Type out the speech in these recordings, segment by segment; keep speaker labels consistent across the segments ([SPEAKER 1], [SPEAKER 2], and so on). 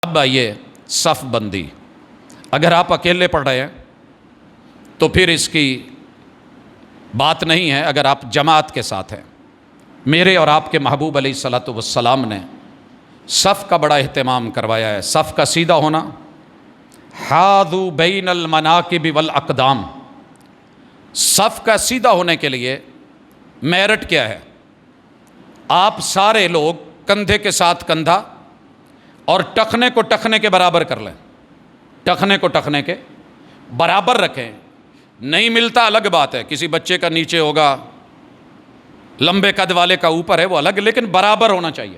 [SPEAKER 1] اب آئیے صف بندی. اگر آپ اکیلے پڑھ رہے ہیں تو پھر اس کی بات نہیں ہے. اگر آپ جماعت کے ساتھ ہیں، میرے اور آپ کے محبوب علیہ الصلوۃ والسلام نے صف کا بڑا اہتمام کروایا ہے. صف کا سیدھا ہونا، حاذو بین المناکب والاقدام. صف کا سیدھا ہونے کے لیے میرٹ کیا ہے؟ آپ سارے لوگ کندھے کے ساتھ کندھا اور ٹخنے کو ٹخنے کے برابر کر لیں. ٹخنے کو ٹخنے کے برابر رکھیں. نہیں ملتا الگ بات ہے، کسی بچے کا نیچے ہوگا، لمبے قد والے کا اوپر ہے، وہ الگ، لیکن برابر ہونا چاہیے.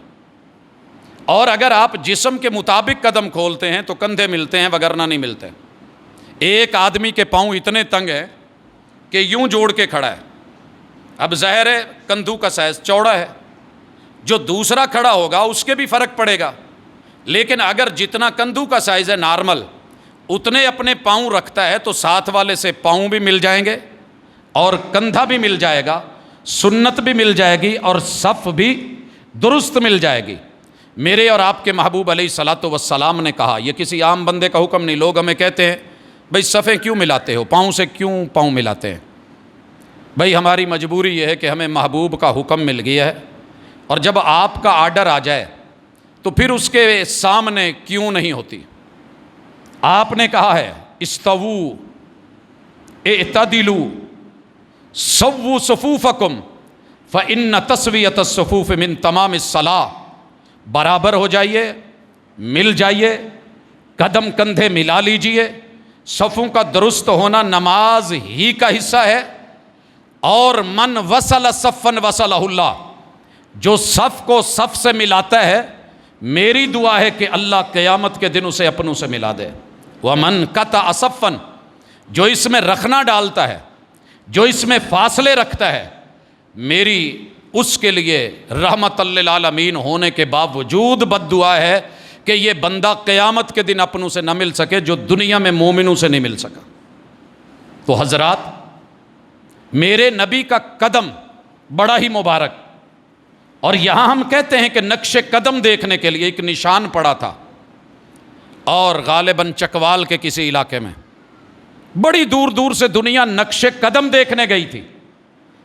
[SPEAKER 1] اور اگر آپ جسم کے مطابق قدم کھولتے ہیں تو کندھے ملتے ہیں، وگرنہ نہیں ملتے. ایک آدمی کے پاؤں اتنے تنگ ہیں کہ یوں جوڑ کے کھڑا ہے. اب ظاہر ہے کندھوں کا سائز چوڑا ہے، جو دوسرا کھڑا ہوگا اس کے بھی فرق پڑے گا. لیکن اگر جتنا کندھوں کا سائز ہے نارمل اتنے اپنے پاؤں رکھتا ہے تو ساتھ والے سے پاؤں بھی مل جائیں گے اور کندھا بھی مل جائے گا، سنت بھی مل جائے گی اور صف بھی درست مل جائے گی. میرے اور آپ کے محبوب علیہ الصلوۃ والسلام نے کہا، یہ کسی عام بندے کا حکم نہیں. لوگ ہمیں کہتے ہیں بھئی صفیں کیوں ملاتے ہو، پاؤں سے کیوں پاؤں ملاتے ہیں؟ بھئی ہماری مجبوری یہ ہے کہ ہمیں محبوب کا حکم مل گیا ہے، اور جب آپ کا آرڈر آ جائے تو پھر اس کے سامنے کیوں نہیں ہوتی. آپ نے کہا ہے استووا اعتدلوا سووا صفوفکم فإن تسویۃ الصفوف من تمام الصلاۃ. برابر ہو جائیے، مل جائیے، قدم کندھے ملا لیجئے. صفوں کا درست ہونا نماز ہی کا حصہ ہے. اور من وصل صفا وصلہ اللہ، جو صف کو صف سے ملاتا ہے، میری دعا ہے کہ اللہ قیامت کے دن اسے اپنوں سے ملا دے. ومن قطع صفا، جو اس میں رکھنا ڈالتا ہے، جو اس میں فاصلے رکھتا ہے، میری اس کے لیے رحمت للعالمین ہونے کے باوجود بد دعا ہے کہ یہ بندہ قیامت کے دن اپنوں سے نہ مل سکے جو دنیا میں مومنوں سے نہیں مل سکا. تو حضرات، میرے نبی کا قدم بڑا ہی مبارک، اور یہاں ہم کہتے ہیں کہ نقش قدم دیکھنے کے لیے ایک نشان پڑا تھا، اور غالباً چکوال کے کسی علاقے میں بڑی دور دور سے دنیا نقش قدم دیکھنے گئی تھی.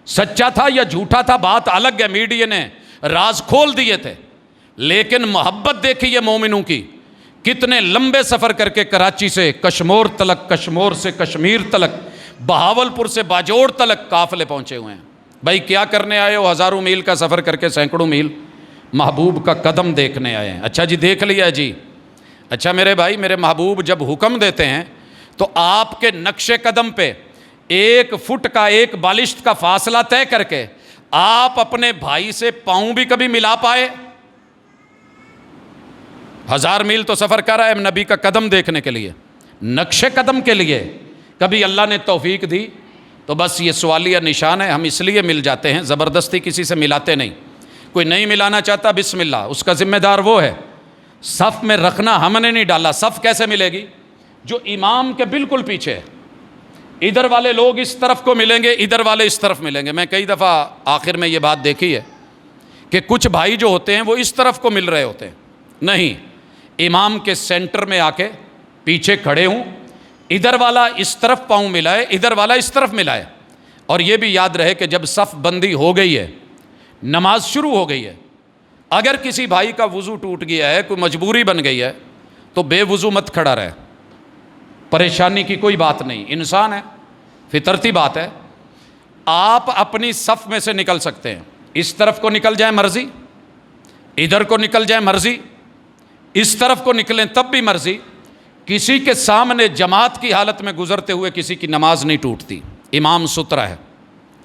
[SPEAKER 1] سچا تھا یا جھوٹا تھا بات الگ ہے، میڈیا نے راز کھول دیے تھے. لیکن محبت دیکھیے مومنوں کی، کتنے لمبے سفر کر کے کراچی سے کشمور تلک، کشمور سے کشمیر تلک، بہاولپور سے باجوڑ تلک قافلے پہنچے ہوئے ہیں. بھائی کیا کرنے آئے ہو؟ ہزاروں میل کا سفر کر کے، سینکڑوں میل محبوب کا قدم دیکھنے آئے ہیں. اچھا جی، دیکھ لیا جی. اچھا میرے بھائی، میرے محبوب جب حکم دیتے ہیں تو آپ کے نقش قدم پہ 1 فٹ کا، 1 بالشت کا فاصلہ طے کر کے آپ اپنے بھائی سے پاؤں بھی کبھی ملا پائے؟ 1000 میل تو سفر کر رہا ہے نبی کا قدم دیکھنے کے لیے، نقش قدم کے لیے. کبھی اللہ نے توفیق دی تو بس یہ سوالیہ نشان ہے، ہم اس لیے مل جاتے ہیں، زبردستی کسی سے ملاتے نہیں. کوئی نہیں ملانا چاہتا، بسم اللہ، اس کا ذمہ دار وہ ہے. صف میں رکھنا ہم نے نہیں ڈالا. صف کیسے ملے گی؟ جو امام کے بالکل پیچھے ہے. ادھر والے لوگ اس طرف کو ملیں گے، ادھر والے اس طرف ملیں گے. میں کئی دفعہ آخر میں یہ بات دیکھی ہے کہ کچھ بھائی جو ہوتے ہیں وہ اس طرف کو مل رہے ہوتے ہیں. نہیں، امام کے سینٹر میں آ کے پیچھے کھڑے ہوں، ادھر والا اس طرف پاؤں ملائے، ادھر والا اس طرف ملائے. اور یہ بھی یاد رہے کہ جب صف بندی ہو گئی ہے، نماز شروع ہو گئی ہے، اگر کسی بھائی کا وضو ٹوٹ گیا ہے، کوئی مجبوری بن گئی ہے، تو بے وضو مت کھڑا رہے. پریشانی کی کوئی بات نہیں، انسان ہے، فطرتی بات ہے. آپ اپنی صف میں سے نکل سکتے ہیں. اس طرف کو نکل جائے مرضی، ادھر کو نکل جائے مرضی، اس طرف کو نکلیں تب بھی مرضی. کسی کے سامنے جماعت کی حالت میں گزرتے ہوئے کسی کی نماز نہیں ٹوٹتی. امام سترا ہے.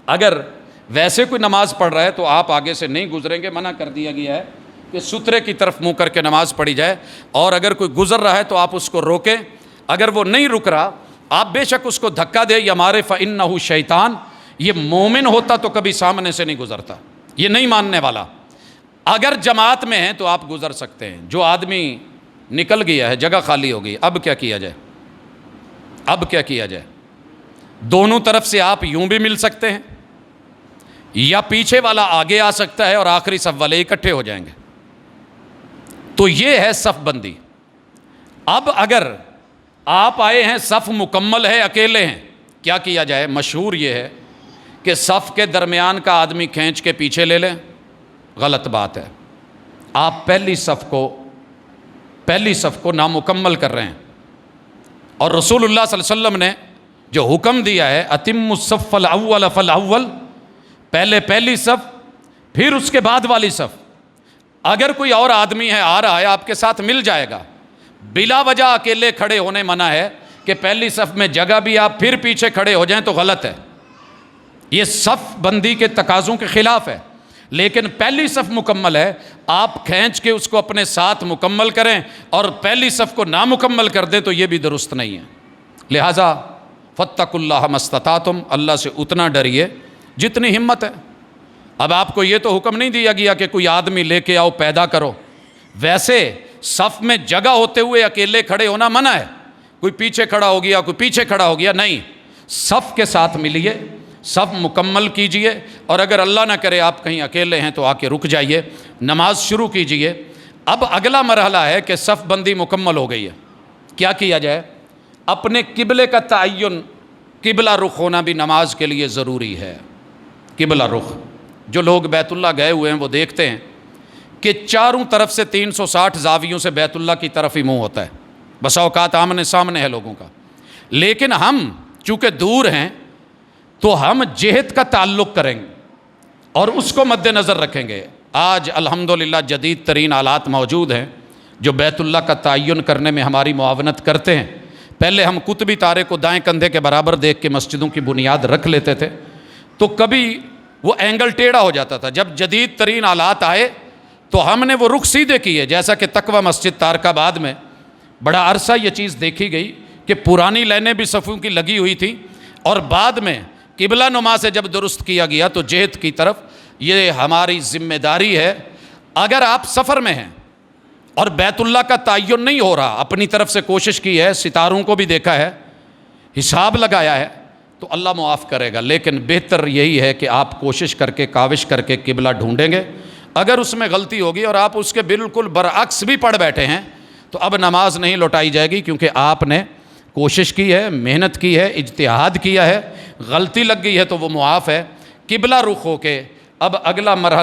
[SPEAKER 1] اگر ویسے کوئی نماز پڑھ رہا ہے تو آپ آگے سے نہیں گزریں گے. منع کر دیا گیا ہے کہ سترے کی طرف منہ کر کے نماز پڑھی جائے. اور اگر کوئی گزر رہا ہے تو آپ اس کو روکیں. اگر وہ نہیں رک رہا، آپ بے شک اس کو دھکا دے یا مارے. فإنہ شیطان، یہ مومن ہوتا تو کبھی سامنے سے نہیں گزرتا، یہ نہیں ماننے والا. اگر جماعت میں ہیں تو آپ گزر سکتے ہیں. جو آدمی نکل گیا ہے، جگہ خالی ہو گئی، اب کیا کیا جائے؟ اب کیا کیا جائے؟ دونوں طرف سے آپ یوں بھی مل سکتے ہیں، یا پیچھے والا آگے آ سکتا ہے اور آخری صف والے اکٹھے ہو جائیں گے. تو یہ ہے صف بندی. اب اگر آپ آئے ہیں، صف مکمل ہے، اکیلے ہیں، کیا کیا جائے؟ مشہور یہ ہے کہ صف کے درمیان کا آدمی کھینچ کے پیچھے لے لیں، غلط بات ہے۔ آپ پہلی صف کو نامکمل کر رہے ہیں، اور رسول اللہ صلی اللہ علیہ وسلم نے جو حکم دیا ہے اتم الصف الاول فالاول، پہلی صف پھر اس کے بعد والی صف، اگر کوئی اور آدمی ہے آ رہا ہے آپ کے ساتھ مل جائے گا، بلا وجہ اکیلے کھڑے ہونے منع ہے کہ پہلی صف میں جگہ بھی آپ پھر پیچھے کھڑے ہو جائیں تو غلط ہے، یہ صف بندی کے تقاضوں کے خلاف ہے۔ لیکن پہلی صف مکمل ہے، آپ کھینچ کے اس کو اپنے ساتھ مکمل کریں اور پہلی صف کو نامکمل کر دیں تو یہ بھی درست نہیں ہے۔ لہٰذا فاتقوا اللہ ما استطعتم، اللہ سے اتنا ڈریے جتنی ہمت ہے۔ اب آپ کو یہ تو حکم نہیں دیا گیا کہ کوئی آدمی لے کے آؤ پیدا کرو، ویسے صف میں جگہ ہوتے ہوئے اکیلے کھڑے ہونا منع ہے، کوئی پیچھے کھڑا ہو گیا کوئی پیچھے کھڑا ہو گیا، نہیں، صف کے ساتھ ملیے، صف مکمل کیجئے، اور اگر اللہ نہ کرے آپ کہیں اکیلے ہیں تو آ کے رک جائیے، نماز شروع کیجئے۔ اب اگلا مرحلہ ہے کہ صف بندی مکمل ہو گئی ہے، کیا کیا جائے؟ اپنے قبلے کا تعین، قبلہ رخ ہونا بھی نماز کے لیے ضروری ہے۔ قبلہ رخ، جو لوگ بیت اللہ گئے ہوئے ہیں وہ دیکھتے ہیں کہ چاروں طرف سے 360 زاویوں سے بیت اللہ کی طرف ہی منہ ہوتا ہے، بسا اوقات آمنے سامنے ہے لوگوں کا، لیکن ہم چونکہ دور ہیں تو ہم جہت کا تعلق کریں گے اور اس کو مد نظر رکھیں گے۔ آج الحمدللہ جدید ترین آلات موجود ہیں جو بیت اللہ کا تعین کرنے میں ہماری معاونت کرتے ہیں۔ پہلے ہم قطبی تارے کو دائیں کندھے کے برابر دیکھ کے مسجدوں کی بنیاد رکھ لیتے تھے تو کبھی وہ اینگل ٹیڑھا ہو جاتا تھا، جب جدید ترین آلات آئے تو ہم نے وہ رخ سیدھے کیے، جیسا کہ تقوی مسجد تارک آباد میں بڑا عرصہ یہ چیز دیکھی گئی کہ پرانی لائنیں بھی صفوں کی لگی ہوئی تھیں، اور بعد میں قبلہ نما سے جب درست کیا گیا تو جہت کی طرف۔ یہ ہماری ذمہ داری ہے، اگر آپ سفر میں ہیں اور بیت اللہ کا تعین نہیں ہو رہا، اپنی طرف سے کوشش کی ہے، ستاروں کو بھی دیکھا ہے، حساب لگایا ہے، تو اللہ معاف کرے گا، لیکن بہتر یہی ہے کہ آپ کوشش کر کے کاوش کر کے قبلہ ڈھونڈیں گے۔ اگر اس میں غلطی ہوگی اور آپ اس کے بالکل برعکس بھی پڑھ بیٹھے ہیں تو اب نماز نہیں لوٹائی جائے گی، کیونکہ آپ نے کوشش کی ہے، محنت کی ہے، اجتہاد کیا ہے، غلطی لگ گئی ہے تو وہ معاف ہے۔ قبلہ رخ ہو کے اب اگلا مرحلہ